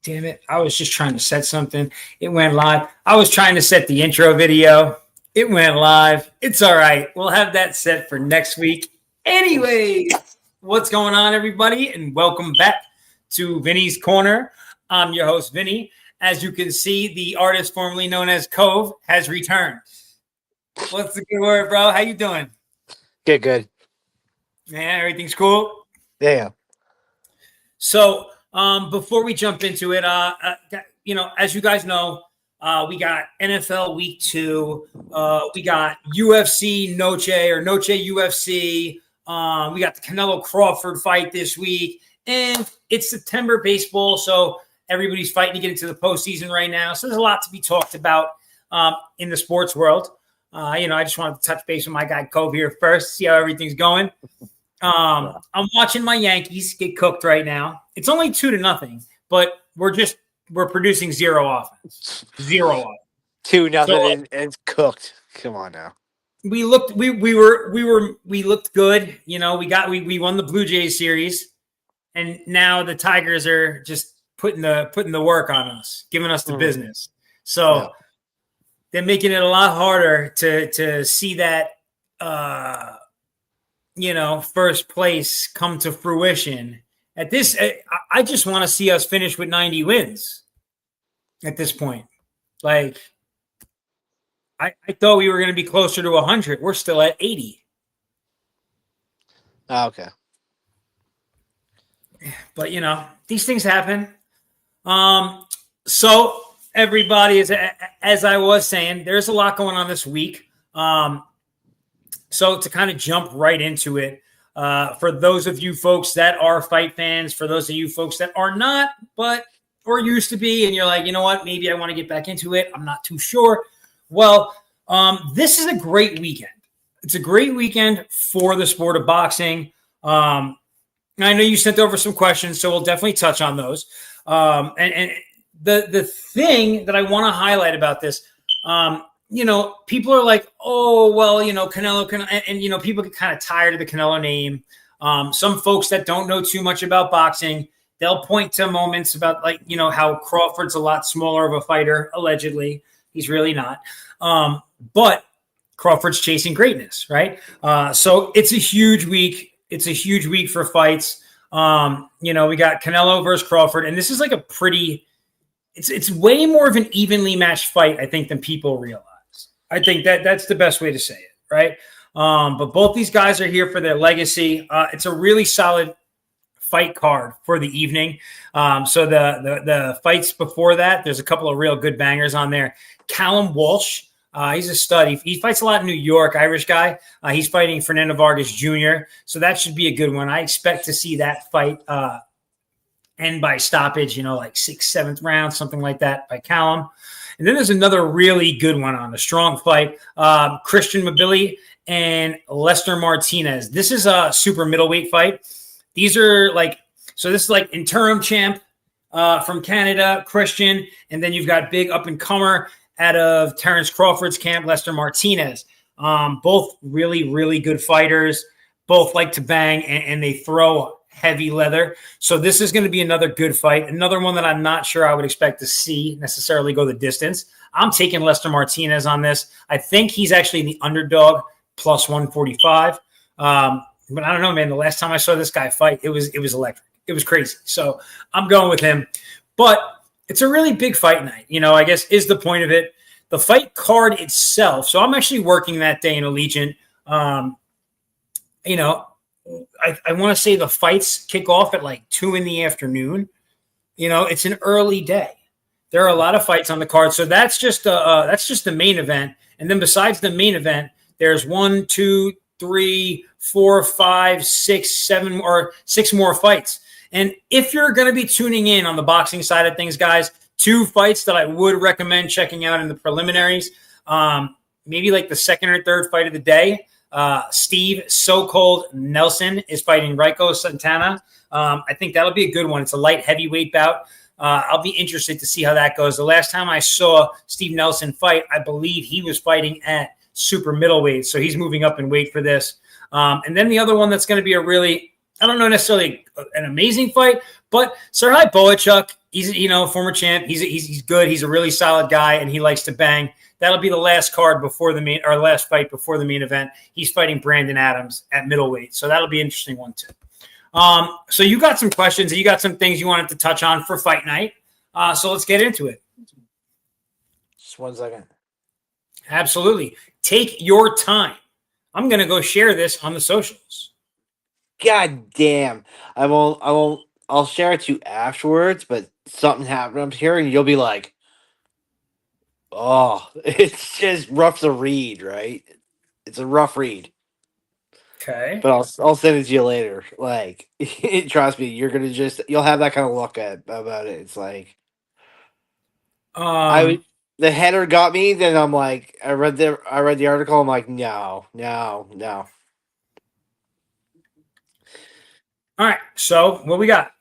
Damn it. I was just trying to set something. It went live. I was trying to set the intro video. It went live. It's all right. We'll have that set for next week. Anyway, what's going on, everybody? And welcome back to Vinny's Corner. I'm your host, Vinny. As you can see, the artist formerly known as Cove has returned. What's the good word, bro? How you doing? Good. Yeah, everything's cool? Yeah. So, before we jump into it, as you guys know, we got NFL Week 2. We got UFC Noche UFC. We got the Canelo Crawford fight this week. And it's September baseball, so everybody's fighting to get into the postseason right now. So there's a lot to be talked about in the sports world. I just wanted to touch base with my guy Cove here first, see how everything's going. I'm watching my Yankees get cooked right now. It's only 2-0, but we're producing zero offense. 0-0. 2-0 so, and it's cooked. Come on now. We looked good. We won the Blue Jays series, and now the Tigers are just putting the work on us, giving us the business. So they're making it a lot harder to see that first place come to fruition. At this, I just want to see us finish with 90 wins at this point. Like, I thought we were going to be closer to 100. We're still at 80. Oh, okay. But, these things happen. So everybody, as I was saying, there's a lot going on this week. So to kind of jump right into it, for those of you folks that are fight fans, for those of you folks that are not, or used to be, and you're like, you know what, maybe I want to get back into it. I'm not too sure. Well, this is a great weekend. It's a great weekend for the sport of boxing. I know you sent over some questions, so we'll definitely touch on those. And the thing that I want to highlight about this, people are like, oh, well, Canelo, and people get kind of tired of the Canelo name. Some folks that don't know too much about boxing, they'll point to moments about how Crawford's a lot smaller of a fighter, allegedly. He's really not. But Crawford's chasing greatness, right? So it's a huge week. It's a huge week for fights. We got Canelo versus Crawford, and this is like it's way more of an evenly matched fight, I think, than people realize. I think that's the best way to say it, right? But both these guys are here for their legacy. It's a really solid fight card for the evening. So the fights before that, there's a couple of real good bangers on there. Callum Walsh, he's a stud. He fights a lot in New York, Irish guy. He's fighting Fernando Vargas Jr., so that should be a good one. I expect to see that fight end by stoppage, like 6th, 7th round, something like that by Callum. And then there's another really good one on a strong fight, Christian Mabili and Lester Martinez. This is a super middleweight fight. These are this is like interim champ from Canada, Christian, and then you've got big up-and-comer out of Terrence Crawford's camp, Lester Martinez. Both really, really good fighters, both like to bang, and they throw heavy leather. So this is going to be another good fight. Another one that I'm not sure I would expect to see necessarily go the distance. I'm taking Lester Martinez on this. I think he's actually the underdog plus 145. But I don't know, man. The last time I saw this guy fight, it was electric. It was crazy. So I'm going with him. But it's a really big fight night, I guess is the point of it. The fight card itself. So I'm actually working that day in Allegiant. I want to say the fights kick off at 2 p.m. It's an early day. There are a lot of fights on the card. So that's just the main event. And then besides the main event, there's 1, 2, 3, 4, 5, 6, 7 or 6 more fights. And if you're going to be tuning in on the boxing side of things, guys, 2 fights that I would recommend checking out in the preliminaries, maybe the second or third fight of the day. Steve So-Called Nelson is fighting Raiko Santana. I think that'll be a good one. It's a light heavyweight bout. I'll be interested to see how that goes. The last time I saw Steve Nelson fight, I believe he was fighting at super middleweight. So he's moving up in weight for this. And then the other one that's going to be a really, I don't know necessarily an amazing fight, but Serhii Bohachuk, He's former champ. He's good. He's a really solid guy, and he likes to bang. That'll be the last card before the last fight before the main event. He's fighting Brandon Adams at middleweight, so that'll be an interesting one too. So you got some questions and you got some things you wanted to touch on for fight night. So let's get into it. Just 1 second. Absolutely. Take your time. I'm going to go share this on the socials. God damn. I'll share it to you afterwards, but something happened up here and you'll be like, oh, it's just rough to read, right? It's a rough read. Okay. But I'll send it to you later. Like, trust me, you'll have that kind of look about it. It's like, the header got me. Then I'm like, I read the article. I'm like, no. All right. So what we got?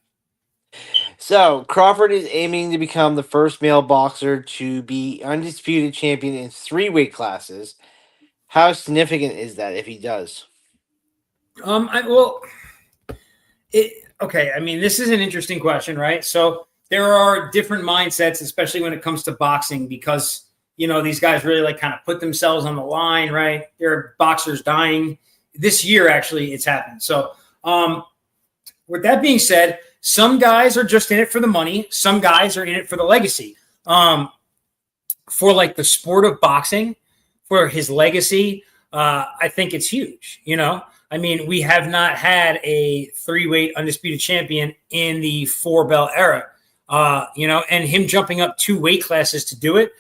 So Crawford is aiming to become the first male boxer to be undisputed champion in 3 weight classes. How significant is that if he does? Okay. I mean, this is an interesting question, right? So there are different mindsets, especially when it comes to boxing, because these guys really like kind of put themselves on the line, right? There are boxers dying this year. Actually, it's happened. So, with that being said, some guys are just in it for the money. Some guys are in it for the legacy. For like the sport of boxing, for his legacy, I think it's huge. I mean, we have not had a 3-weight undisputed champion in the 4-belt era, and him jumping up 2 weight classes to do it.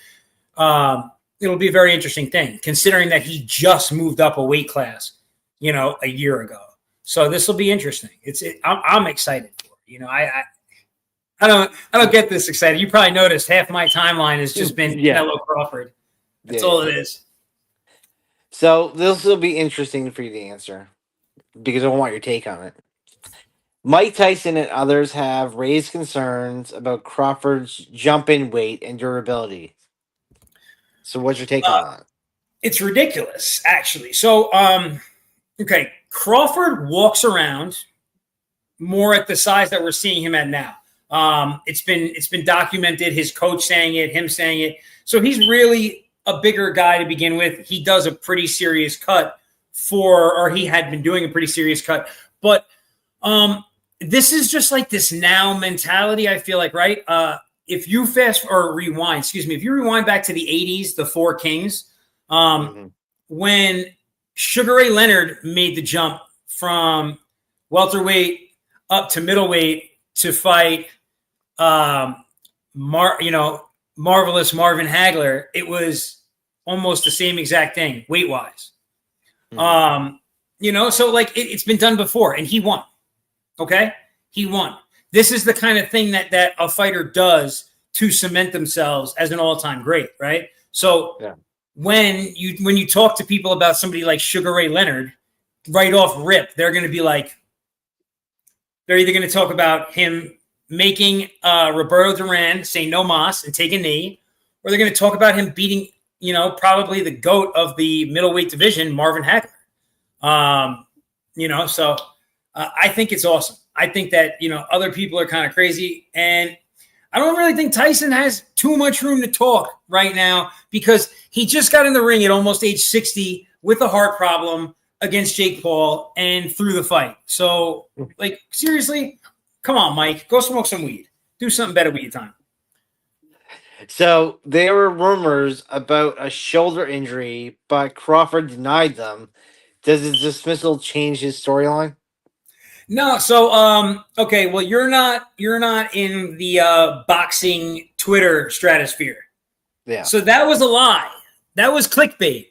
It'll be a very interesting thing, considering that he just moved up a weight class, a year ago. So this will be interesting. I'm excited for it. I don't get this excited. You probably noticed half my timeline has just been Canelo Crawford. That's all it is. So this will be interesting for you to answer because I want your take on it. Mike Tyson and others have raised concerns about Crawford's jump in weight and durability. So what's your take on that? It's ridiculous, actually. So, okay, Crawford walks around more at the size that we're seeing him at now. It's been documented, his coach saying it, him saying it. So he's really a bigger guy to begin with. He does a pretty serious cut or he had been doing a pretty serious cut. But this is just like this now mentality, I feel like, right? If you if you rewind back to the 80s, the 4 Kings, when Sugar Ray Leonard made the jump from welterweight up to middleweight to fight marvelous Marvin Hagler, it was almost the same exact thing weight-wise. So like it's been done before and he won. Okay? He won. This is the kind of thing that a fighter does to cement themselves as an all-time great, right? So when you talk to people about somebody like Sugar Ray Leonard, right off rip, they're going to be like, they're either going to talk about him making Roberto Duran say no mas and take a knee, or they're going to talk about him beating, probably the GOAT of the middleweight division, Marvin Hagler. So I think it's awesome. I think that, other people are kind of crazy. And I don't really think Tyson has too much room to talk right now because he just got in the ring at almost age 60 with a heart problem against Jake Paul and threw the fight. So, like, seriously, come on, Mike. Go smoke some weed. Do something better with your time. So there were rumors about a shoulder injury, but Crawford denied them. Does his dismissal change his storyline? No. So, okay. Well, you're not in the boxing Twitter stratosphere. Yeah. So that was a lie. That was clickbait.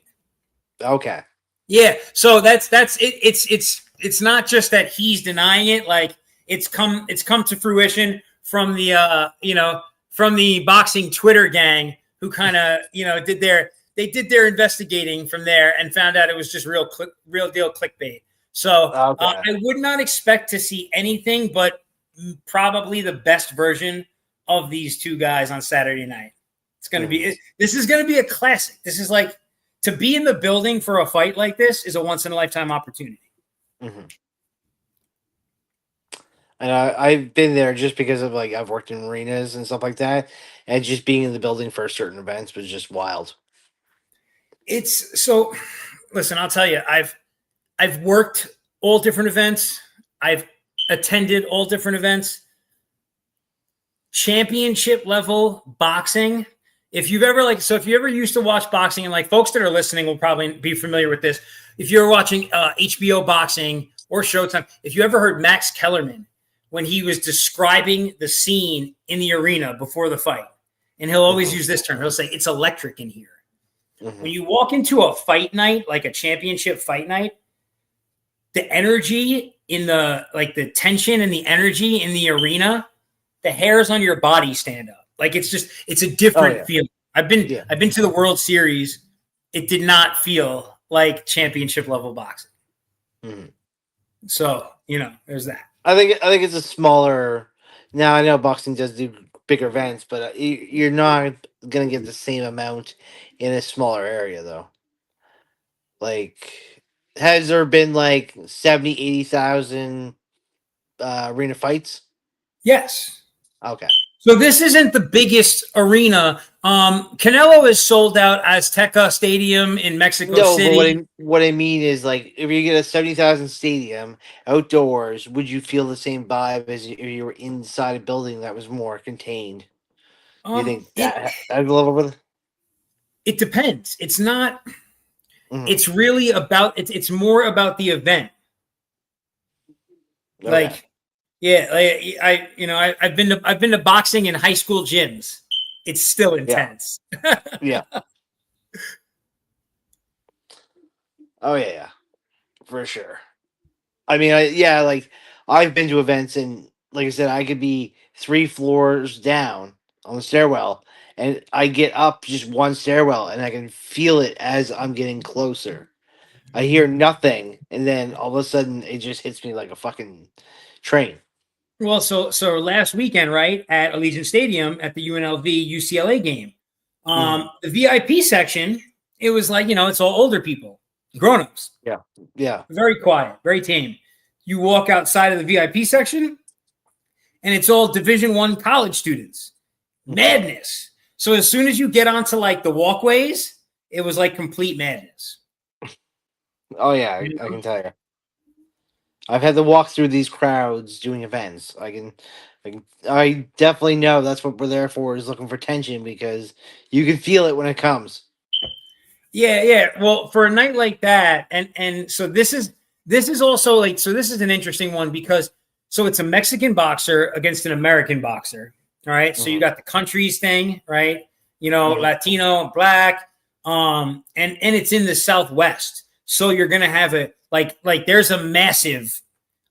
Okay. Yeah. So that's it. It's not just that he's denying it. Like it's come to fruition from the from the boxing Twitter gang who kind of did their investigating from there and found out it was just real deal clickbait. So I would not expect to see anything but probably the best version of these two guys on Saturday night. This is going to be a classic. This is like to be in the building for a fight like this is a once in a lifetime opportunity. And I've been there just because of like I've worked in arenas and stuff like that, and just being in the building for certain events was just wild. It's so. Listen, I'll tell you, I've worked all different events. I've attended all different events. Championship level boxing. If you've ever if you ever used to watch boxing, and like folks that are listening will probably be familiar with this. If you're watching HBO boxing or Showtime, if you ever heard Max Kellerman when he was describing the scene in the arena before the fight, and he'll always use this term. He'll say, "It's electric in here." When you walk into a fight night, like a championship fight night, the energy in the tension and the energy in the arena, the hairs on your body stand up. Like it's a different feeling. I've been to the World Series. It did not feel like championship level boxing. So, there's that. I think it's a smaller. Now I know boxing does do bigger events, but you're not gonna get the same amount in a smaller area, though. Like, has there been like 70, 80,000 arena fights? Yes. Okay. So this isn't the biggest arena. Canelo is sold out Azteca Stadium in Mexico City. But what I mean is, like, if you get a 70,000 stadium outdoors, would you feel the same vibe as if you were inside a building that was more contained? You think that I'd level with? It depends. It's not. It's really about. It's more about the event. Okay. Like, yeah, like I've been to boxing in high school gyms. It's still intense. Yeah. Oh yeah, for sure. I mean, like I've been to events, and like I said, I could be 3 floors down on the stairwell, and I get up just one stairwell, and I can feel it as I'm getting closer. I hear nothing, and then all of a sudden, it just hits me like a fucking train. Well, so last weekend, right, at Allegiant Stadium at the UNLV UCLA game, the VIP section, it was like, it's all older people, grown-ups. Yeah. Very quiet, very tame. You walk outside of the VIP section, and it's all Division I college students. Madness. So as soon as you get onto like the walkways, it was like complete madness. Oh yeah, I can tell you. I've had to walk through these crowds doing events. I definitely know that's what we're there for, is looking for tension, because you can feel it when it comes. Yeah. Well, for a night like that, and so this is also like, so this is an interesting one because so it's a Mexican boxer against an American boxer. All right. So you got the countries thing, right? Latino, black, and it's in the Southwest. So you're gonna have like there's a massive,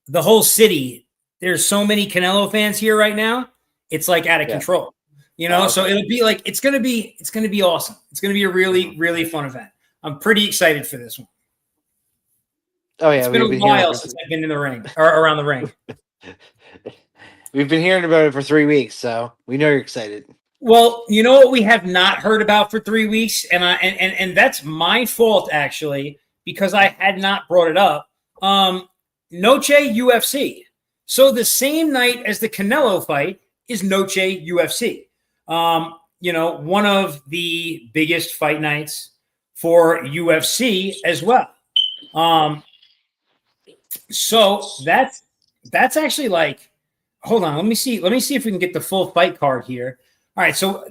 the whole city. There's so many Canelo fans here right now. It's like out of control. So it'll be like it's gonna be awesome. It's gonna be a really, really fun event. I'm pretty excited for this one. Oh yeah, it's been a while since I've been in the ring or around the ring. We've been hearing about it for 3 weeks, so we know you're excited. Well, you know what we have not heard about for 3 weeks, and that's my fault actually, because I had not brought it up. Noche UFC. So the same night as the Canelo fight is Noche UFC. One of the biggest fight nights for UFC as well. So that's actually like, hold on, let me see if we can get the full fight card here. All right, so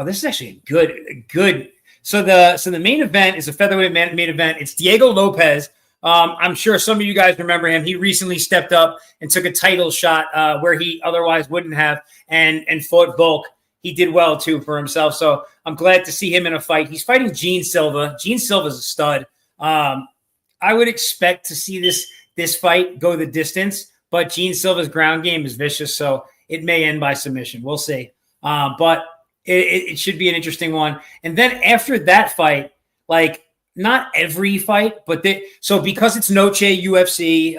this is actually a good. So the main event is a featherweight main event. It's Diego Lopez. I'm sure some of you guys remember him. He recently stepped up and took a title shot where he otherwise wouldn't have, and fought Volk. He did well too for himself. So I'm glad to see him in a fight. He's fighting Gene Silva. Gene Silva's a stud. I would expect to see this fight go the distance, but Gene Silva's ground game is vicious, so it may end by submission. We'll see. But it should be an interesting one. And then after that fight, like not every fight, but so because it's Noche UFC,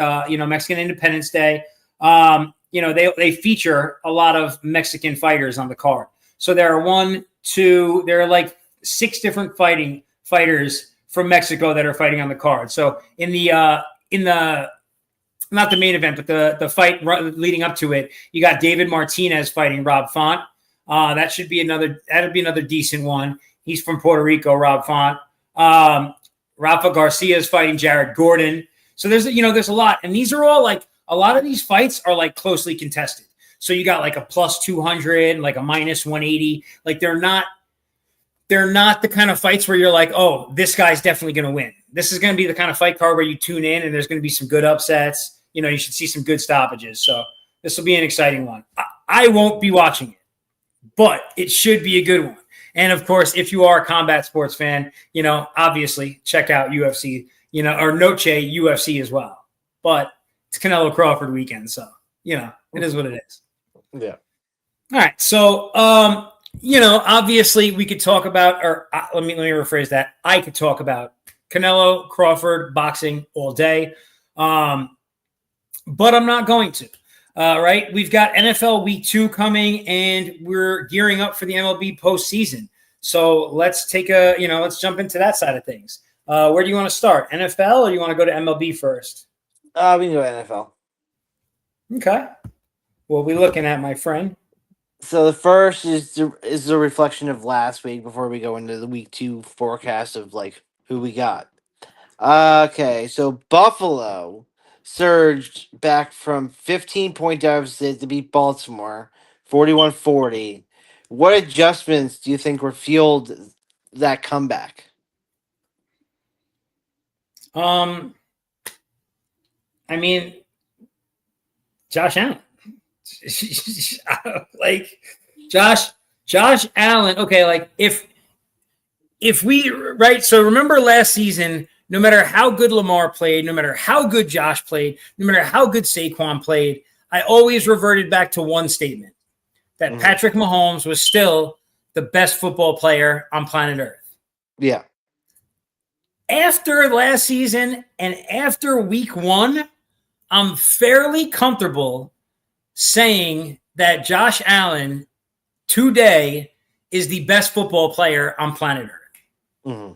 Mexican Independence Day, they feature a lot of Mexican fighters on the card. So there are like 6 different fighters from Mexico that are fighting on the card. So in the not the main event, but the fight leading up to it. You got David Martinez fighting Rob Font. That'd be another decent one. He's from Puerto Rico, Rob Font. Rafa Garcia is fighting Jared Gordon. So there's a lot, and these are all like a lot of these fights are like closely contested. So you got like a plus 200, like a minus 180. Like they're not the kind of fights where you're like, oh, this guy's definitely going to win. This is going to be the kind of fight card where you tune in and there's going to be some good upsets. You should see some good stoppages. So this will be an exciting one. I won't be watching it, but it should be a good one. And of course, if you are a combat sports fan, obviously check out UFC, or Noche UFC as well. But it's Canelo Crawford weekend, so it is what it is. Yeah. All right. So, obviously we could talk about, or let me rephrase that. I could talk about Canelo Crawford boxing all day, but I'm not going to. Right. We've got NFL Week 2 coming, and we're gearing up for the MLB postseason. So let's let's jump into that side of things. Where do you want to start? NFL, or do you want to go to MLB first? We can go NFL. Okay. What are we looking at, my friend? So the first is the reflection of last week before we go into the Week 2 forecast of like who we got. Okay, so Buffalo surged back from 15-point deficit to beat Baltimore 41-40. What adjustments do you think were fueled that comeback? I mean, Josh Allen. Like Josh Allen. Okay, like if we right. So remember last season, no matter how good Lamar played, no matter how good Josh played, no matter how good Saquon played, I always reverted back to one statement, that Patrick Mahomes was still the best football player on planet Earth. Yeah. After last season and after Week 1, I'm fairly comfortable saying that Josh Allen today is the best football player on planet Earth. Mm-hmm.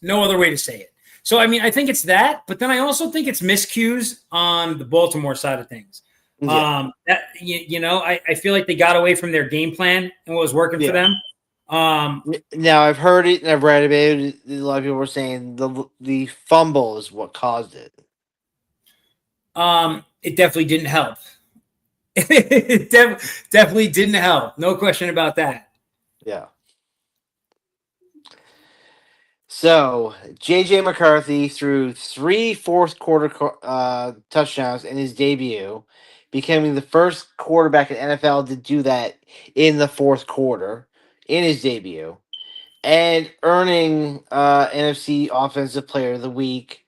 No other way to say it. So, I mean, I think it's that, but then I also think it's miscues on the Baltimore side of things. Yeah. I feel like they got away from their game plan and what was working for them. Now, I've heard it and I've read about it. A lot of people were saying the fumble is what caused it. It definitely didn't help. It definitely didn't help. No question about that. Yeah. So, J.J. McCarthy threw 3 fourth-quarter touchdowns in his debut, becoming the first quarterback in NFL to do that in the fourth quarter in his debut, and earning NFC Offensive Player of the Week.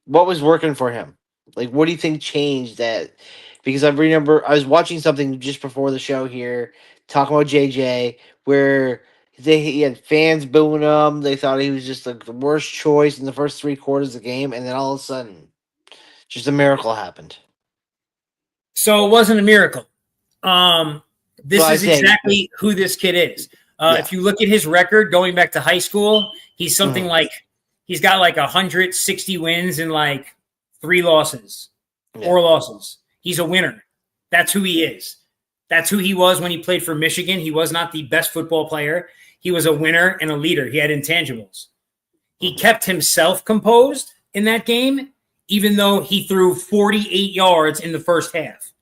What was working for him? Like, what do you think changed that? Because I remember I was watching something just before the show here, talking about JJ, where he had fans booing him. They thought he was just like the worst choice in the first 3 quarters of the game, and then all of a sudden, just a miracle happened. So it wasn't a miracle. This is exactly who this kid is. If you look at his record going back to high school, he's something like he's got like 160 wins and like 4 losses. He's a winner. That's who he is. That's who he was when he played for Michigan. He was not the best football player. He was a winner and a leader. He had intangibles. He kept himself composed in that game, even though he threw 48 yards in the first half,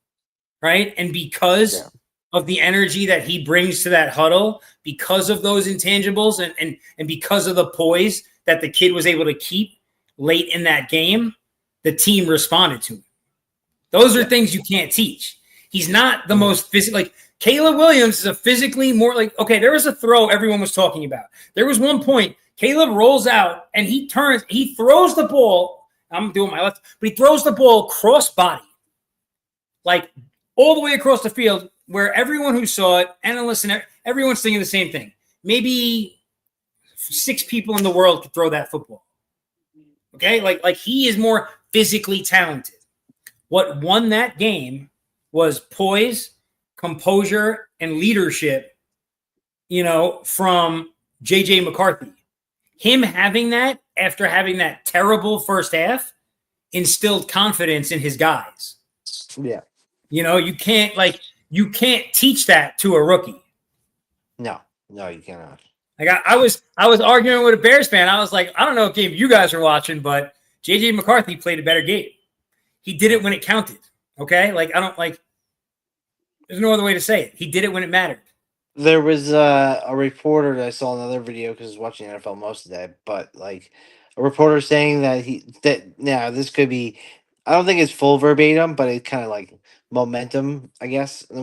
right? And because of the energy that he brings to that huddle, because of those intangibles and because of the poise that the kid was able to keep late in that game, the team responded to him. Those are things you can't teach. He's not the most physical. Like Caleb Williams is a physically more like, okay, there was a throw everyone was talking about. There was one point Caleb rolls out and he throws the ball. I'm doing my left, but he throws the ball cross body, like all the way across the field, where everyone who saw it, analysts and everyone's thinking the same thing. Maybe 6 people in the world could throw that football. Okay, like he is more physically talented. What won that game was poise, composure, and leadership, from J.J. McCarthy. Him having that after having that terrible first half instilled confidence in his guys. Yeah. You can't teach that to a rookie. No, you cannot. Like I was arguing with a Bears fan. I was like, I don't know what game you guys are watching, but JJ McCarthy played a better game. He did it when it counted. Okay, there's no other way to say it. He did it when it mattered. There was a reporter that I saw another video because I was watching NFL most of the day, but like a reporter saying that now this could be, I don't think it's full verbatim, but it's kind of like momentum, I guess, in the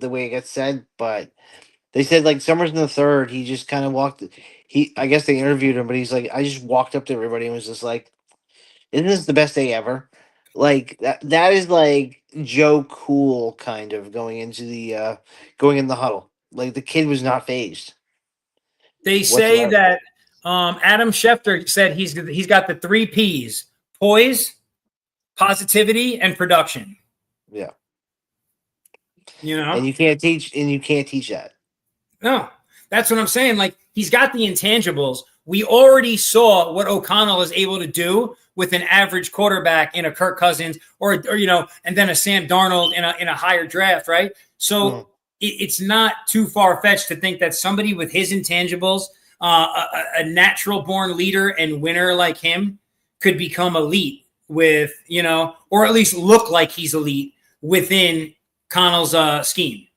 way it gets said. But they said like Summers in the third, he just kind of walked. I guess they interviewed him, but he's like, I just walked up to everybody and was just like, "Isn't this the best day ever?" Like that is like Joe Cool kind of going in the huddle. Like the kid was not phased. They say that Adam Schefter said he's got the 3 P's: poise, positivity, and production. Yeah. And you can't teach that. No, that's what I'm saying. Like, he's got the intangibles. We already saw what O'Connell is able to do with an average quarterback in a Kirk Cousins or and then a Sam Darnold in a higher draft, right? So it's not too far-fetched to think that somebody with his intangibles, a natural-born leader and winner like him, could become elite with, or at least look like he's elite within Connell's scheme.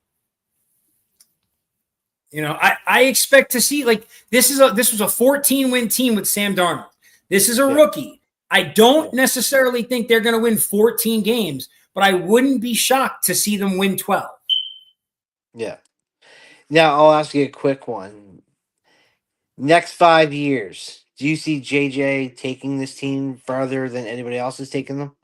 I expect to see, like, this was a 14-win team with Sam Darnold. This is a rookie. I don't necessarily think they're going to win 14 games, but I wouldn't be shocked to see them win 12. Yeah. Now I'll ask you a quick one. Next 5 years, do you see JJ taking this team farther than anybody else is taking them?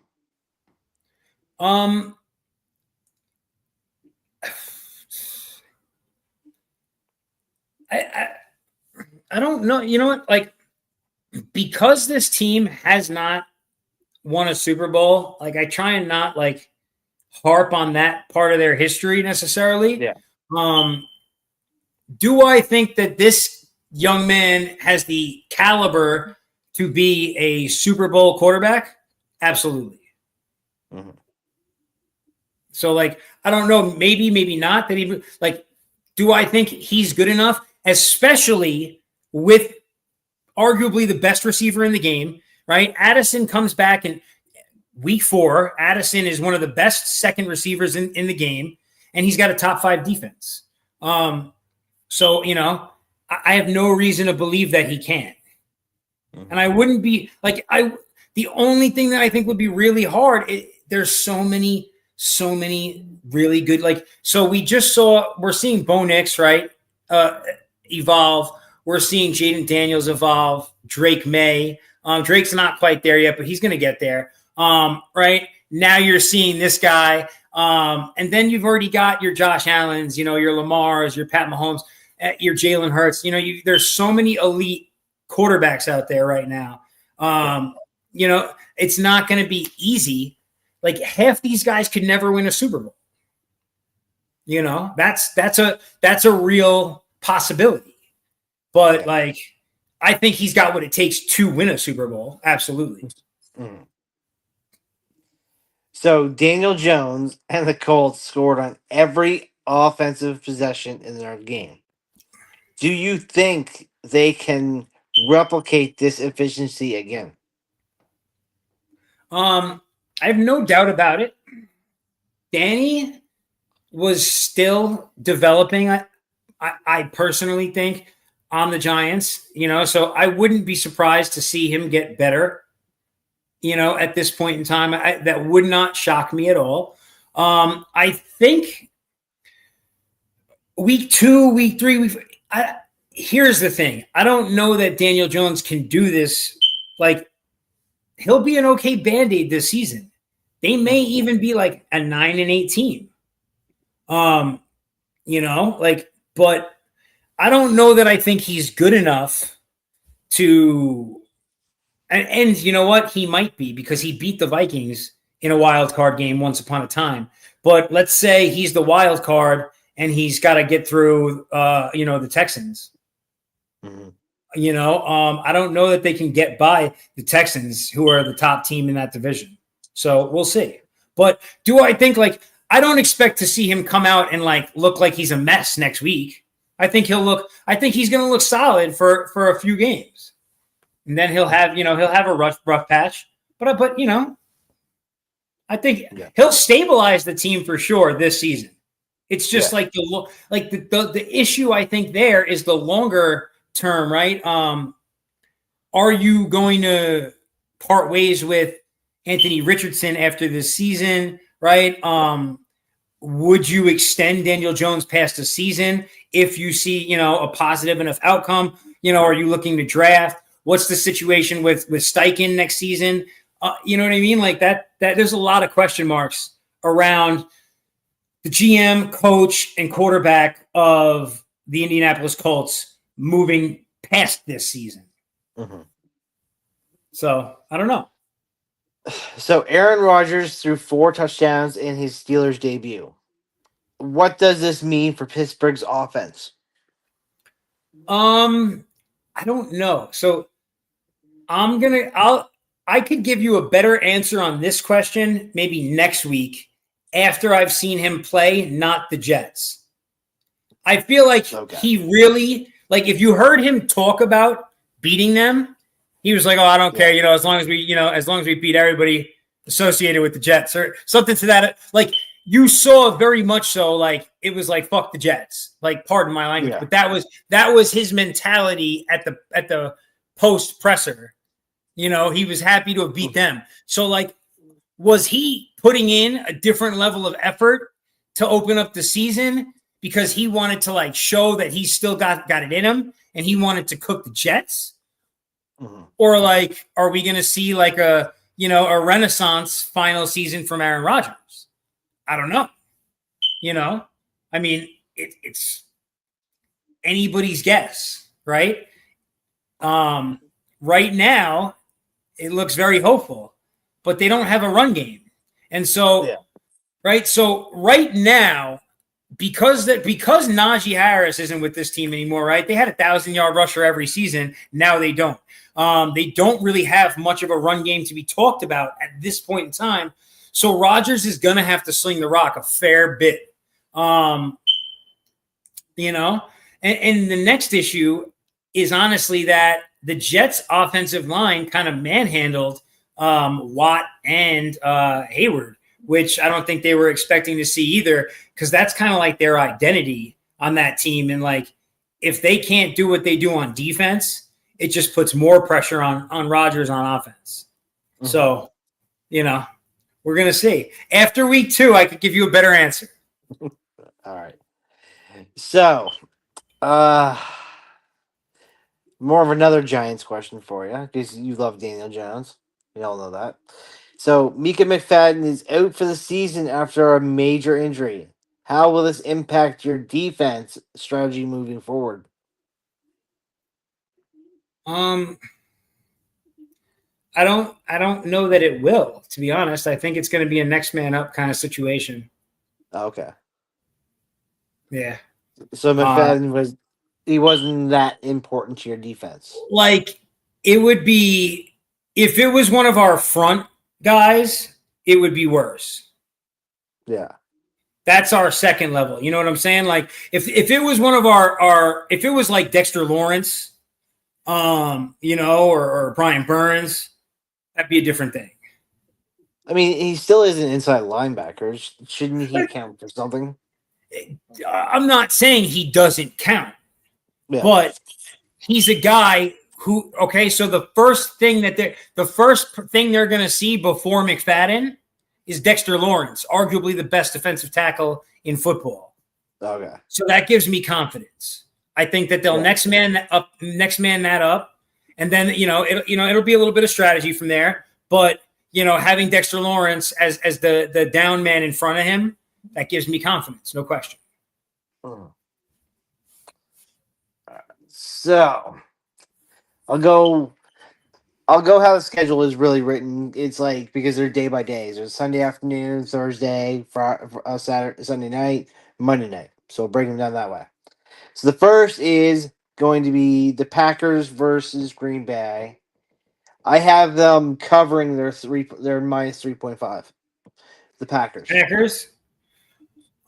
I don't know. You know what? Like, because this team has not won a Super Bowl, like, I try and not like harp on that part of their history necessarily. Yeah. Do I think that this young man has the caliber to be a Super Bowl quarterback? Absolutely. Mm-hmm. So, like, I don't know, maybe not. That even, like, do I think he's good enough, especially with arguably the best receiver in the game, right? Addison comes back in week 4. Addison is one of the best second receivers in the game, and he's got a top 5 defense. So, I have no reason to believe that he can't. Mm-hmm. And I wouldn't be like, the only thing that I think would be really hard, there's so many really good, like, so we're seeing Bo Nix, right? Evolve. We're seeing Jaden Daniels evolve. Drake May. Drake's not quite there yet, but he's going to get there. Right now you're seeing this guy. And then you've already got your Josh Allens, your Lamars, your Pat Mahomes, your Jalen Hurts. There's so many elite quarterbacks out there right now. It's not going to be easy. Like, half these guys could never win a Super Bowl. That's a real possibility. But like, I think he's got what it takes to win a Super Bowl. Absolutely. Mm-hmm. So Daniel Jones and the Colts scored on every offensive possession in their game. Do you think they can replicate this efficiency again? I have no doubt about it. Danny was still developing, I personally think, on the Giants, so I wouldn't be surprised to see him get better, at this point in time. That would not shock me at all. I think week 2, week 3, here's the thing. I don't know that Daniel Jones can do this. Like, he'll be an okay Band-Aid this season. They may even be like a 9-8 team. But I don't know that I think he's good enough to, and you know what? He might be, because he beat the Vikings in a wild card game once upon a time. But let's say he's the wild card and he's got to get through, the Texans. Mm-hmm. I don't know that they can get by the Texans, who are the top team in that division. So we'll see. But do I think like I don't expect to see him come out and like look like he's a mess next week. I think he's going to look solid for a few games. And then he'll have a rough patch. But I think he'll stabilize the team for sure this season. It's just like the issue I think there is the longer term, right? Are you going to part ways with Anthony Richardson after this season, right? Would you extend Daniel Jones past the season if you see, a positive enough outcome? Are you looking to draft? What's the situation with Steichen next season? You know what I mean? Like that there's a lot of question marks around the GM, coach, and quarterback of the Indianapolis Colts moving past this season. Mm-hmm. So I don't know. So Aaron Rodgers threw 4 touchdowns in his Steelers debut. What does this mean for Pittsburgh's offense? I don't know. So I could give you a better answer on this question maybe next week after I've seen him play, not the Jets. I feel like he really, like if you heard him talk about beating them, he was like, "Oh, I don't care, as long as we beat everybody associated with the Jets," or something to that. Like you saw very much so, like it was like fuck the Jets, like pardon my language, but that was his mentality at the post presser. He was happy to have beat them. So like, was he putting in a different level of effort to open up the season because he wanted to like show that he still got it in him and he wanted to cook the Jets? Mm-hmm. Or like, are we going to see like a renaissance final season from Aaron Rodgers? I don't know. I mean, it's anybody's guess, right? Right now, it looks very hopeful, but they don't have a run game. And so, right? So right now, because Najee Harris isn't with this team anymore, right? They had 1,000-yard rusher every season. Now they don't. They don't really have much of a run game to be talked about at this point in time. So Rodgers is going to have to sling the rock a fair bit. And the next issue is honestly that the Jets' offensive line kind of manhandled Watt and Hayward, which I don't think they were expecting to see either, because that's kind of like their identity on that team. And like, if they can't do what they do on defense, it just puts more pressure on Rodgers on offense. Mm-hmm. So, we're going to see. After week 2, I could give you a better answer. All right. So, more of another Giants question for you, because you love Daniel Jones. We all know that. So, Mika McFadden is out for the season after a major injury. How will this impact your defense strategy moving forward? I don't know that it will, to be honest. I think it's going to be a next man up kind of situation. Okay. Yeah. So McFadden wasn't that important to your defense. Like it would be, if it was one of our front guys, it would be worse. Yeah. That's our second level. You know what I'm saying? Like if it was one of our if it was like Dexter Lawrence, or Brian Burns, that'd be a different thing. I mean, he still is an inside linebacker. Shouldn't he count for something? I'm not saying he doesn't count, but he's a guy who. Okay, so the first thing they're going to see before McFadden is Dexter Lawrence, arguably the best defensive tackle in football. Okay, so that gives me confidence. I think that they'll next man that up, and then it'll be a little bit of strategy from there. But having Dexter Lawrence as the down man in front of him, that gives me confidence, no question. So I'll go how the schedule is really written. It's like, because they're day by days. There's Sunday afternoon, Thursday, Saturday, Sunday night, Monday night. So we'll break them down that way. So the first is going to be the Packers versus Green Bay. I have them covering their minus 3.5. The Packers. Packers.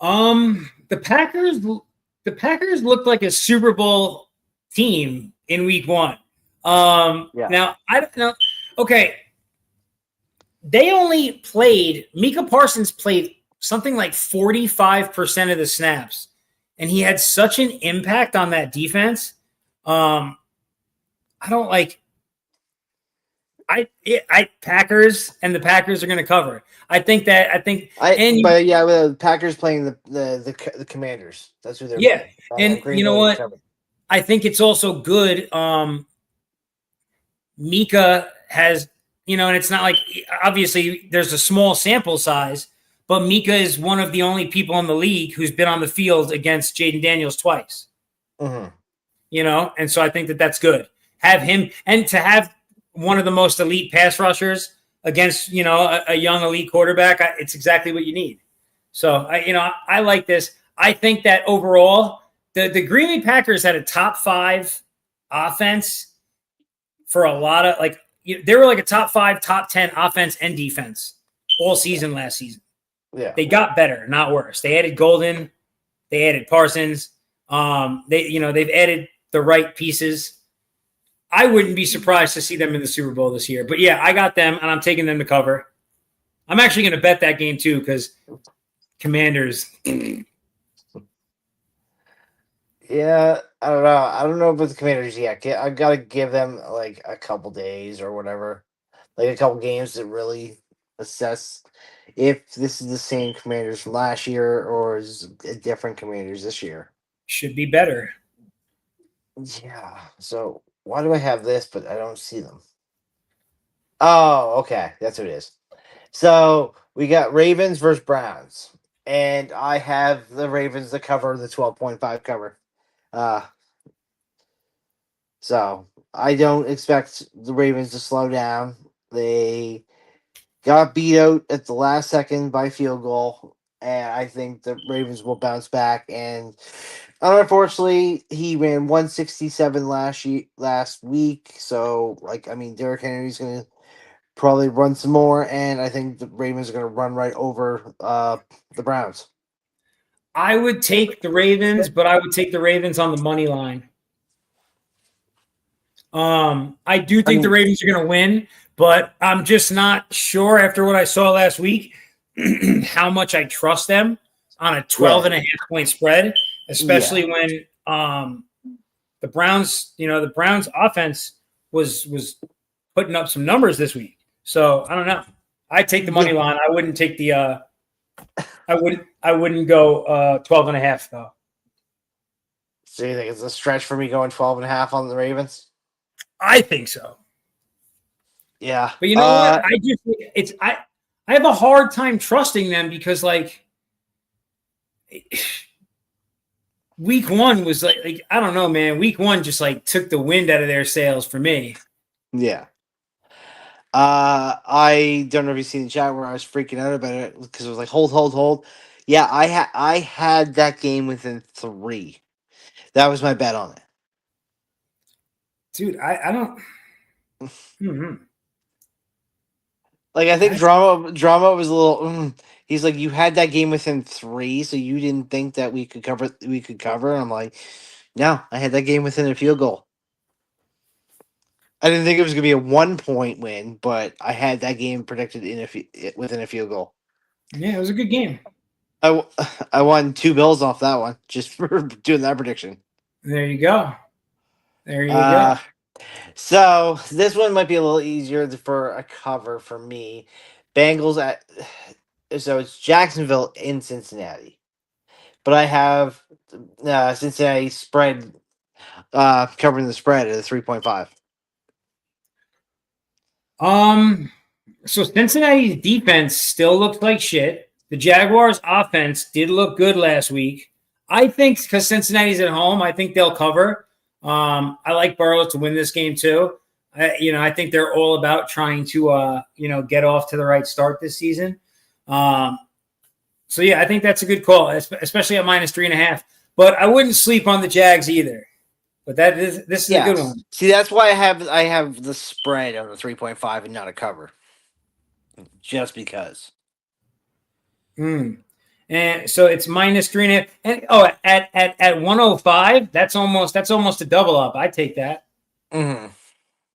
The Packers. The Packers looked like a Super Bowl team in Week 1. Yeah. Now I don't know. Okay, they only played. Micah Parsons played something like 45% of the snaps, and he had such an impact on that defense. I don't like. Packers and the Packers are going to cover. But yeah, with the Packers playing the Commanders. That's who they're playing. And Green you know Bay what? covered. I think it's also good. Mika has, and it's not like obviously there's a small sample size, but Mika is one of the only people in the league who's been on the field against Jaden Daniels twice. Mm-hmm. And so I think that that's good. Have him and to have one of the most elite pass rushers against, a young elite quarterback, it's exactly what you need. So, I like this. I think that overall, the Green Bay Packers had a top 5 offense for a lot of, they were like a top 5, top 10 offense and defense all season last season. Yeah. They got better, not worse. They added Golden. They added Parsons. They've added the right pieces. I wouldn't be surprised to see them in the Super Bowl this year. But, yeah, I got them, and I'm taking them to cover. I'm actually going to bet that game, too, because Commanders. Yeah, I don't know. I don't know about the Commanders yet. I've got to give them, like, a couple days or whatever. Like, a couple games to really assess if this is the same Commanders from last year or is it different Commanders this year. Should be better. Yeah. So why do I have this, but I don't see them? Oh, okay. That's what it is. So we got Ravens versus Browns. And I have the Ravens to cover the 12.5 cover. So I don't expect the Ravens to slow down. They got beat out at the last second by field goal, and I think the Ravens will bounce back. And unfortunately, he ran 167 last week. So, Derrick Henry's going to probably run some more, and I think the Ravens are going to run right over the Browns. I would take the Ravens, but I would take the Ravens on the money line. I do think the Ravens are going to win, but I'm just not sure after what I saw last week how much I trust them on a 12.5 point spread, especially when the Browns, the Browns offense was putting up some numbers this week. So I don't know. I'd take the money line. I wouldn't take the I wouldn't go 12.5 though. So you think it's a stretch for me going 12.5 on the Ravens? I think so. Yeah. But you know what? I have a hard time trusting them because week 1 was like I don't know, man. Week 1 just took the wind out of their sails for me. Yeah. I don't know if you've seen the chat where I was freaking out about it because it was like hold. Yeah, I had that game within 3. That was my bet on it. Dude, I don't. I think drama was a little. He's like, you had that game within 3, so you didn't think that we could cover. And I'm like, no, I had that game within a field goal. I didn't think it was gonna be a 1-point win, but I had that game predicted within a field goal. Yeah, it was a good game. I won $2 off that one just for doing that prediction. There you go. Go. So this one might be a little easier for a cover for me. Bengals so it's Jacksonville in Cincinnati, but I have Cincinnati spread covering the spread at a 3.5. So Cincinnati's defense still looks like shit. The Jaguars' offense did look good last week. I think because Cincinnati's at home, I think they'll cover. I like Burrow to win this game too. I think they're all about trying to get off to the right start this season. So yeah, I think that's a good call, especially at -3.5. But I wouldn't sleep on the Jags either. But this is a good Yes. one. See, that's why I have the spread on the 3.5 and not a cover. Just because. Mm. And so it's minus 3.5. And at 105, that's almost a double up. I take that. Mm-hmm.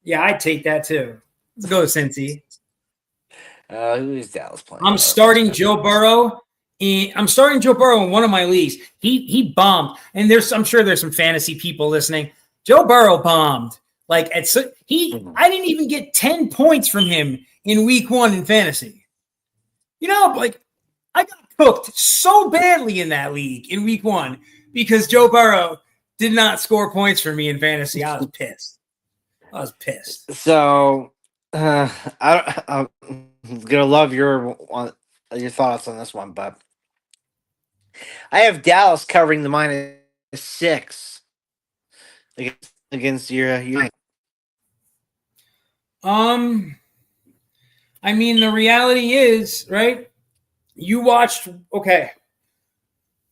Yeah, I take that too. Let's go, Cincy. Who is Dallas playing? I'm starting Joe Burrow. I'm starting Joe Burrow in one of my leagues. He bombed, and I'm sure there's some fantasy people listening. Joe Burrow bombed. Like I didn't even get 10 points from him in week 1 in fantasy. Like I got cooked so badly in that league in week 1 because Joe Burrow did not score points for me in fantasy. I was pissed. So, I'm gonna love your thoughts on this one, but I have Dallas covering the -6 against your. I mean, the reality is, right? You watched, okay.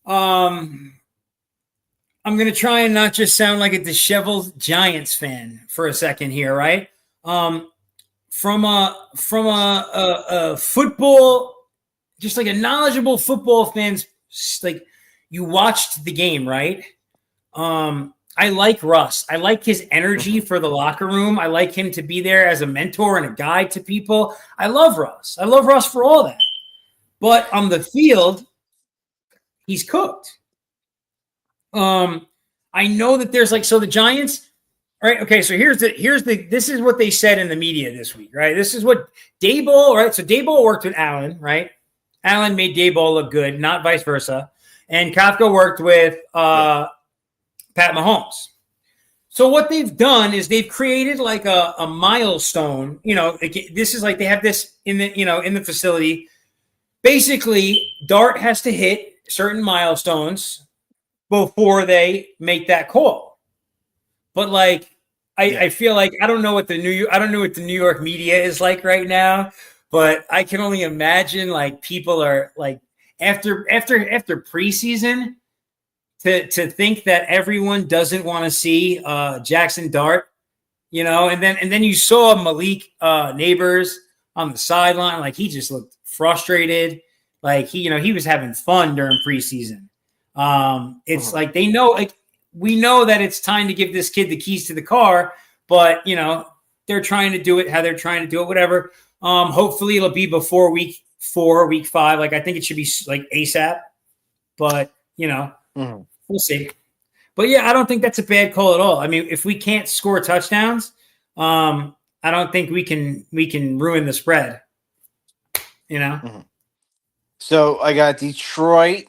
I'm gonna try and not just sound like a disheveled Giants fan for a second here, right? From a football, just like a knowledgeable football fans, like you watched the game, right? I like Russ. I like his energy for the locker room. I like him to be there as a mentor and a guide to people. I love Russ. I love Russ for all that. But on the field, he's cooked. I know that there's so the Giants, right? Okay, so this is what they said in the media this week, right? This is what Daboll, right? So Daboll worked with Allen, right? Allen made Daboll look good, not vice versa. And Kafka worked with Pat Mahomes. So what they've done is they've created like a milestone. This is like they have this in the facility. Basically, Dart has to hit certain milestones before they make that call. But I feel like I don't know what the New York media is like right now, but I can only imagine like people are like after preseason to think that everyone doesn't want to see Jackson Dart, and then you saw Malik Neighbors on the sideline, like he just looked frustrated, like he was having fun during preseason. It's like they know, like we know that it's time to give this kid the keys to the car, but they're trying to do it how they're trying to do it, whatever. Hopefully it'll be before week 4, week 5. Like I think it should be like ASAP, but we'll see. But yeah, I don't think that's a bad call at all. I mean, if we can't score touchdowns, I don't think we can ruin the spread. So I got Detroit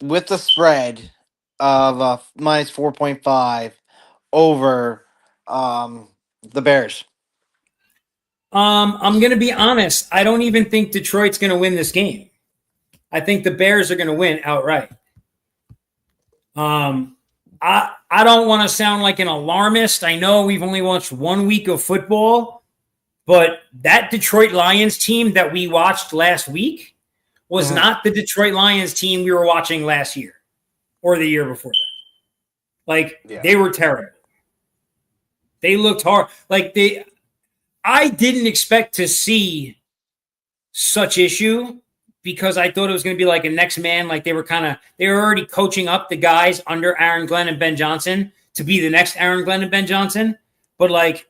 with the spread of -4.5 over the Bears. I'm going to be honest. I don't even think Detroit's going to win this game. I think the Bears are going to win outright. I don't want to sound like an alarmist. I know we've only watched 1 week of football, but that Detroit Lions team that we watched last week was not the Detroit Lions team we were watching last year or the year before that. They were terrible. They looked hard. I didn't expect to see such issue because I thought it was going to be like a next man. Like they were already coaching up the guys under Aaron Glenn and Ben Johnson to be the next Aaron Glenn and Ben Johnson. But I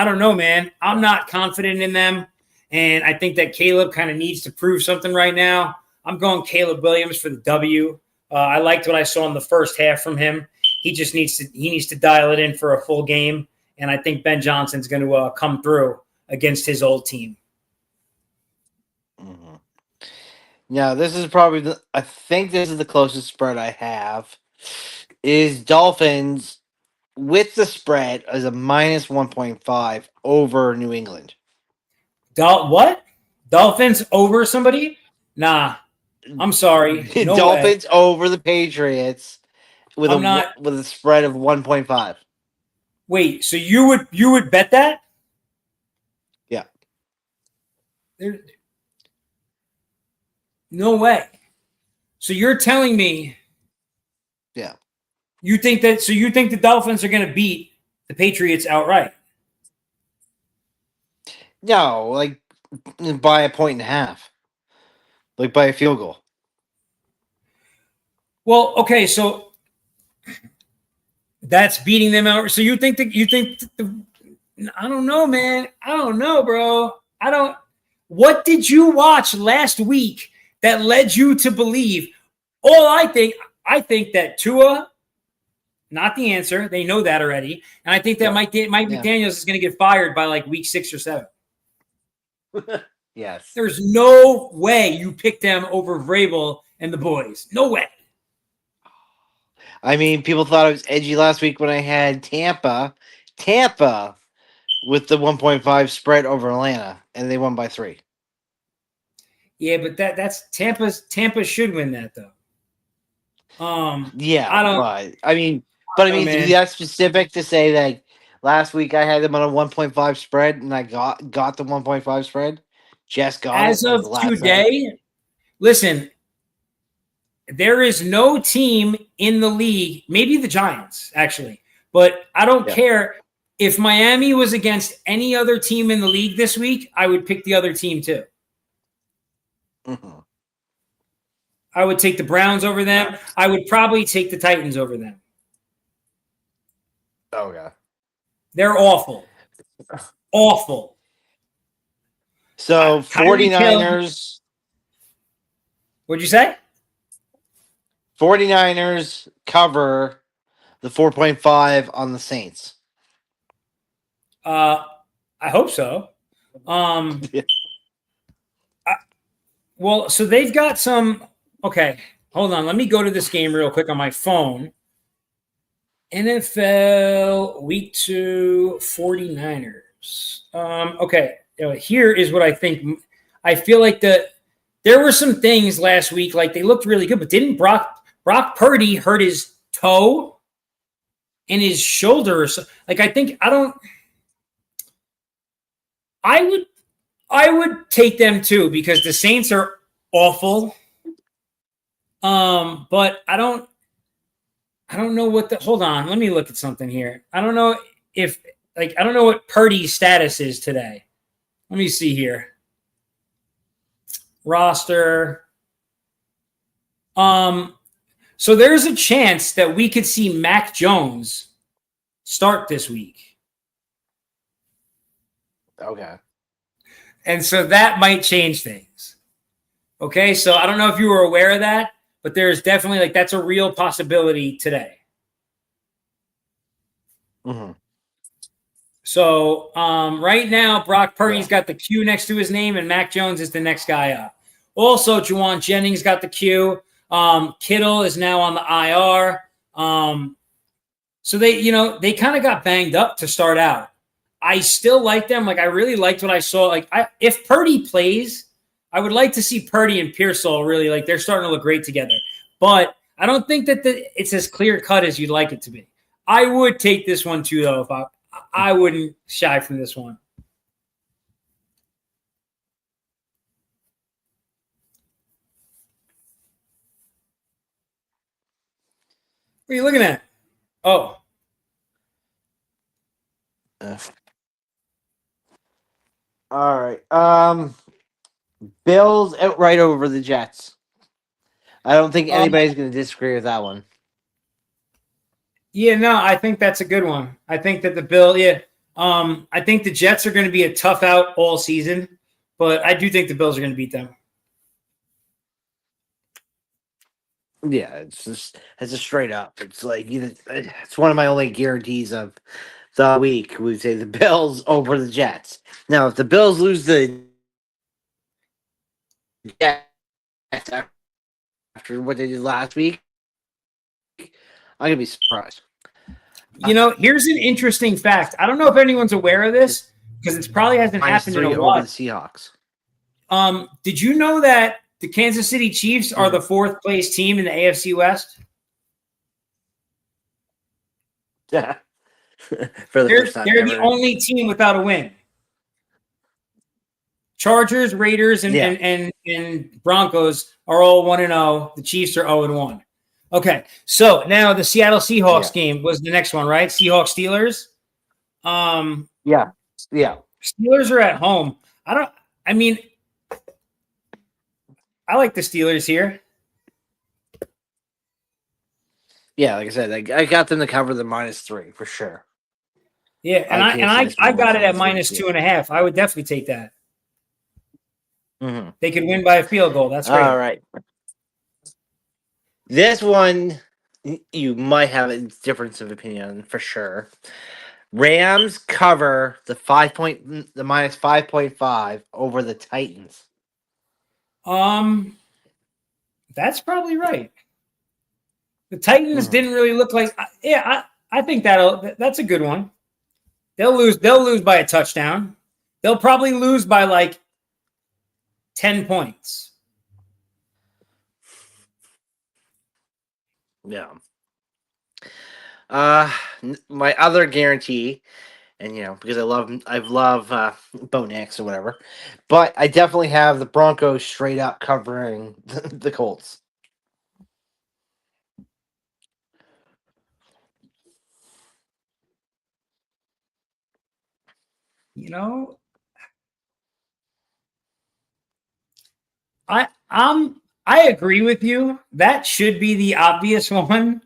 don't know, man. I'm not confident in them. And I think that Caleb kind of needs to prove something right now. I'm going Caleb Williams for the W. I liked what I saw in the first half from him. He just needs to dial it in for a full game. And I think Ben Johnson's going to come through against his old team. Now, this is probably I think this is the closest spread I have. Is Dolphins with the spread as a -1.5 over New England. What? Dolphins over somebody? Nah. I'm sorry. No Dolphins way. over the Patriots with a spread of 1.5. Wait, so you would bet that? Yeah. No way. So you're telling me? Yeah. You think that? So you think the Dolphins are going to beat the Patriots outright? No, like by a point and a half, like by a field goal. Well, okay, so that's beating them out. So you think that I don't know, man. I don't know, bro. I don't. What did you watch last week that led you to believe? I think that Tua, not the answer. They know that already, and I think that Yeah. Mike McDaniels is going to get fired by like week 6 or 7. Yes. There's no way you pick them over Vrabel and the boys. No way. I mean, people thought I was edgy last week when I had Tampa with the 1.5 spread over Atlanta, and they won by 3. Yeah, but that's Tampa should win that though. Yeah, I don't I mean, to be man. that specific to say that last week I had them on a 1.5 spread and I got the 1.5 spread, just got As it like of last night. today, listen, there is no team in the league, maybe the Giants actually, but I don't care. If Miami was against any other team in the league this week, I would pick the other team too. Mm-hmm. I would take the Browns over them. I would probably take the Titans over them. Oh yeah, they're awful. Awful. So 49ers. What'd you say? 49ers cover the 4.5 on the Saints. I hope so. Well, so they've got some. Okay, hold on. Let me go to this game real quick on my phone. NFL Week 2 49ers. Okay, here is what I think. I feel like there were some things last week, like they looked really good, but didn't Brock Purdy hurt his toe and his shoulder? Like I would take them too because the Saints are awful. But I don't know what hold on, let me look at something here. I don't know what Purdy's status is today. Let me see here. Roster. So there's a chance that we could see Mac Jones start this week. Okay. And so that might change things. Okay, so I don't know if you were aware of that, but there's definitely that's a real possibility today. Mm-hmm. So right now, Brock Purdy's got the Q next to his name, and Mac Jones is the next guy up. Also, Juwan Jennings got the Q. Kittle is now on the IR. So they kind of got banged up to start out. I still like them. I really liked what I saw. If Purdy plays, I would like to see Purdy and Pearsall really they're starting to look great together. But I don't think that it's as clear cut as you'd like it to be. I would take this one too, though. If I wouldn't shy from this one. What are you looking at? Oh. All right. Bills outright over the Jets. I don't think anybody's going to disagree with that one. Yeah, no, I think that's a good one. I think that the Bill, I think the Jets are going to be a tough out all season, but I do think the Bills are going to beat them. Yeah, it's a straight up. It's it's one of my only guarantees of the week. We say the Bills over the Jets. Now, if the Bills lose the Jets after what they did last week, I'm gonna be surprised. Here's an interesting fact. I don't know if anyone's aware of this because it probably hasn't happened in a while. Over the Seahawks. Did you know that the Kansas City Chiefs are the 4th place team in the AFC West? Yeah. They're the only team without a win. Chargers, Raiders, and Broncos are all 1-0. The Chiefs are 0-1. Okay, so now the Seattle Yeah. Seahawks game was the next one, right? Seahawks Steelers. Um, Yeah. Yeah. Steelers are at home. I don't. I mean, I like the Steelers here. Yeah, like I said, I got them to cover the -3 for sure. Yeah, and I I can't and see I this I being less got it than a at three. minus Yeah. 2.5. I would definitely take that. Mm-hmm. They could win by a field goal. That's All great. right. This one you might have a difference of opinion for sure. Rams cover the -5.5 over the Titans. Um, that's probably right. The Titans Mhm. didn't really look like. Yeah, I think that's a good one. They'll lose. They'll lose by a touchdown. They'll probably lose by like 10 points. Yeah. My other guarantee, and because I love Bo Nix or whatever, but I definitely have the Broncos straight up covering the Colts. You know, I agree with you. That should be the obvious one.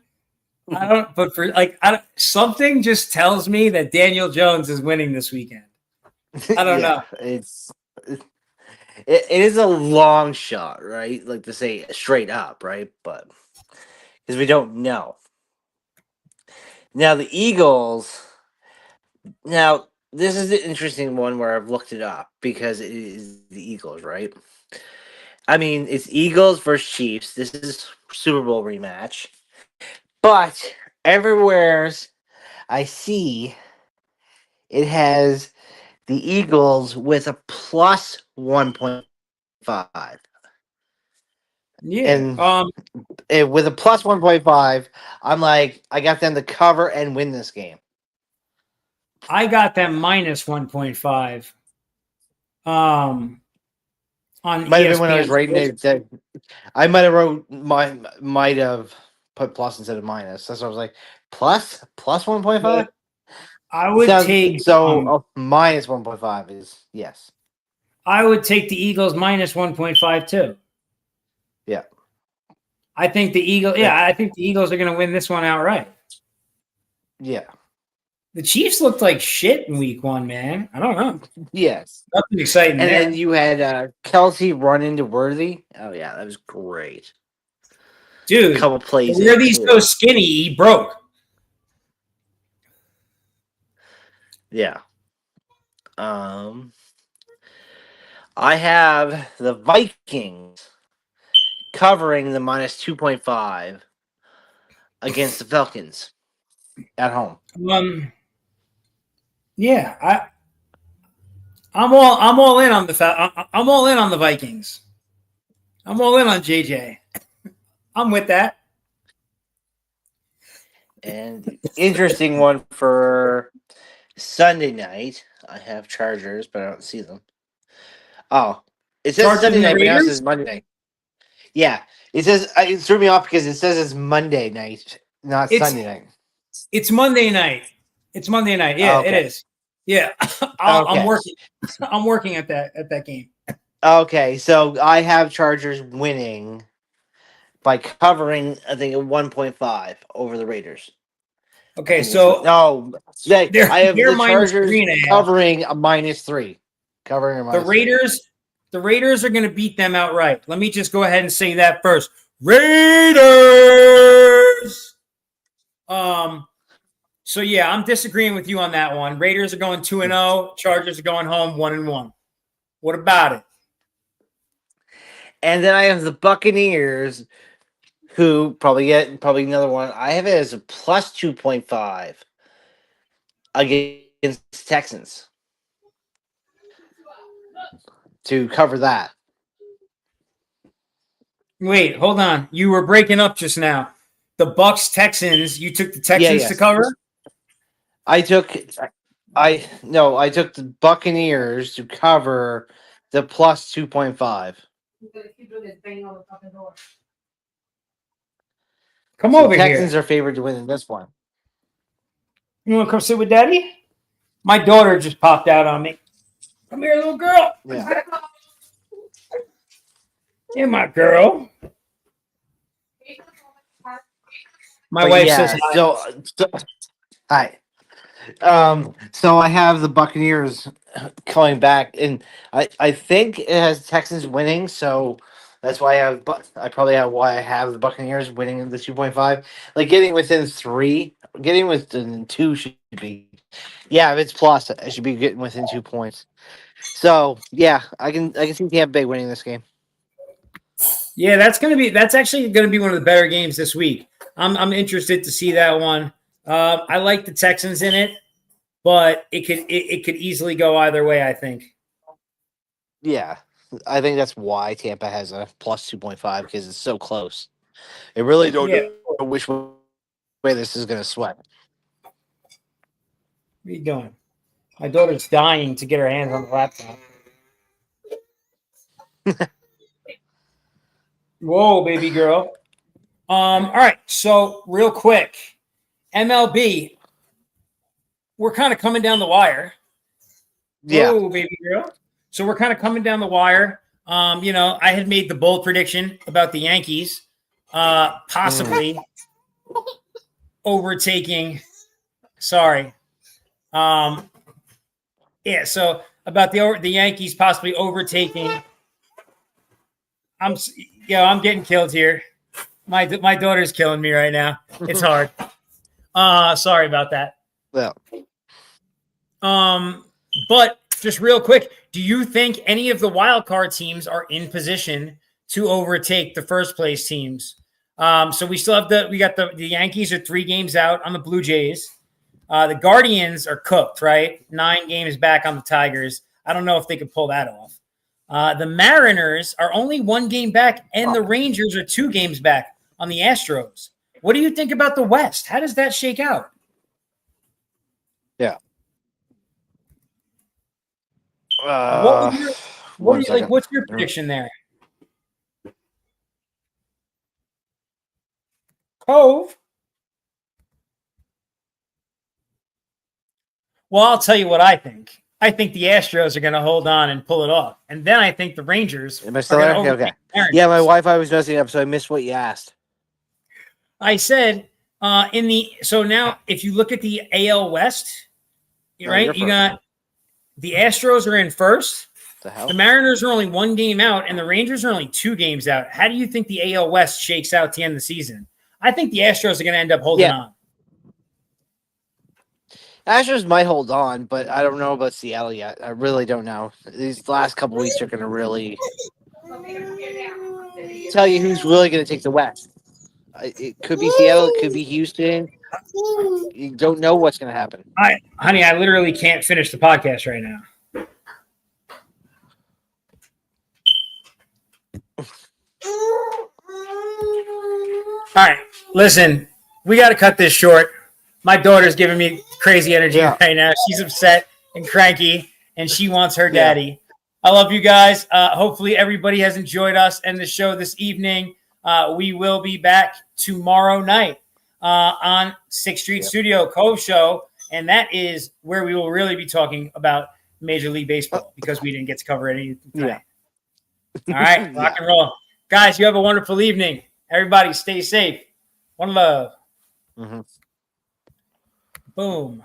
I don't, but for like, something just tells me that Daniel Jones is winning this weekend. I don't Yeah, know. it is a long shot, right? Like to say straight up, right? But because we don't know. Now the Eagles. Now this is the interesting one where I've looked it up because it is the Eagles, right? I mean, it's Eagles versus Chiefs. This is Super Bowl rematch. But everywhere I see, it has the Eagles with a plus 1.5. Yeah. And with a plus 1.5, I'm like, I got them to cover and win this game. I got them minus 1.5. Um, on Might have been when I was ESPN. writing it. I might have put plus instead of minus. That's what I was like, plus 1.5? But I It would take sounds so. Minus 1.5 is yes. I would take the Eagles minus 1.5 too. Yeah. I think the Eagles. That, Yeah, I think the Eagles are going to win this one outright. yeah. The Chiefs looked like shit in Week 1, man. I don't know. Yes. Nothing exciting And then there. you had Kelsey run into Worthy. Oh yeah, that was great. Dude, Couple plays where there are these so too. skinny? He broke. Yeah. I have the Vikings covering the -2.5 against the Falcons at home. Yeah, I'm all in on I'm all in on the Vikings. I'm all in on JJ. I'm with that. And interesting one for Sunday night. I have Chargers, but I don't see them. Oh, it says Chargers Sunday and the night, but now it Raiders. says Monday night. Yeah, it says it threw me off because it says it's Monday night, not It's Sunday night. it's Monday night. It's Monday night. Yeah, it Okay, is. Yeah, I'm okay, working. I'm working at that game. okay. So I have Chargers winning by covering, I think, a 1.5 over the Raiders. I Okay, think that's what. so No, I have they're the minus Chargers 3.5. covering a -3, covering a The -3. Raiders, the Raiders are going to beat them outright. Let me just go ahead and say that first. Raiders. Um. So yeah, I'm disagreeing with you on that one. Raiders are going 2-0. Chargers are going home 1-1. What about it? And then I have the Buccaneers, who probably another one. I have it as a plus 2.5 against Texans to cover that. Wait, hold on. You were breaking up just now. The Bucks Texans. You took the Yeah, Texans to yes. cover. I took I took the Buccaneers to cover the plus 2.5. Come So over Texans here. are favored to win in this one. You want to come sit with Daddy? My daughter just popped out on me. Come here, little girl. Yeah. Yeah, my girl. My But wife says yeah, hi. so hi. So I have the Buccaneers coming back, and I think it has Texans winning, so that's why I probably have why I have the Buccaneers winning the 2.5. Like getting within 3, getting within 2 should be, yeah, if it's plus, I should be getting within 2 points. So yeah, I can see Tampa Bay winning this game. Yeah, that's actually gonna be one of the better games this week. I'm interested to see that one. I like the Texans in it, but it could easily go either way, I think. Yeah, I think that's why Tampa has a plus 2.5 because it's so close. They really don't Yeah. know which way this is going to sweat. What are you doing? My daughter's dying to get her hands on the laptop. Whoa, baby girl. All right. So real quick, MLB, we're kind of coming down the wire. Yeah. Whoa, baby girl. So we're kind of coming down the wire. I had made the bold prediction about the Yankees possibly overtaking. Sorry. Yeah, so about the Yankees possibly overtaking. I'm getting killed here. My daughter's killing me right now. It's hard. Sorry about that. Yeah. But just real quick, do you think any of the wild card teams are in position to overtake the first place teams? So we still have the Yankees are 3 games out on the Blue Jays. The Guardians are cooked, right? 9 games back on the Tigers. I don't know if they could pull that off. The Mariners are only 1 game back, and the Rangers are 2 games back on the Astros. What do you think about the West? How does that shake out? Yeah. What's your prediction there? Cove? Well, I'll tell you what I think. I think the Astros are going to hold on and pull it off. And then I think the Rangers Am I are still going there? to Okay. overtake the Mariners. Yeah, my Wi-Fi was messing up, so I missed what you asked. I said so now if you look at the AL West, right, you got the Astros are in first. The hell? The Mariners are only 1 game out, and the Rangers are only 2 games out. How do you think the AL West shakes out to end the season? I think the Astros are going to end up holding on. Astros might hold on, but I don't know about Seattle yet. I really don't know. These last couple weeks are going to really tell you who's really going to take the West. It could be Seattle. It could be Houston. You don't know what's going to happen. Honey, I literally can't finish the podcast right now. All right, listen, we got to cut this short. My daughter's giving me crazy energy right now. She's upset and cranky, and she wants her daddy. I love you guys. Hopefully everybody has enjoyed us and the show this evening. We will be back tomorrow night on 6th Street Studio Cove Show, and that is where we will really be talking about Major League Baseball because we didn't get to cover any tonight. All right, rock and roll. Guys, you have a wonderful evening. Everybody stay safe. One love. Boom.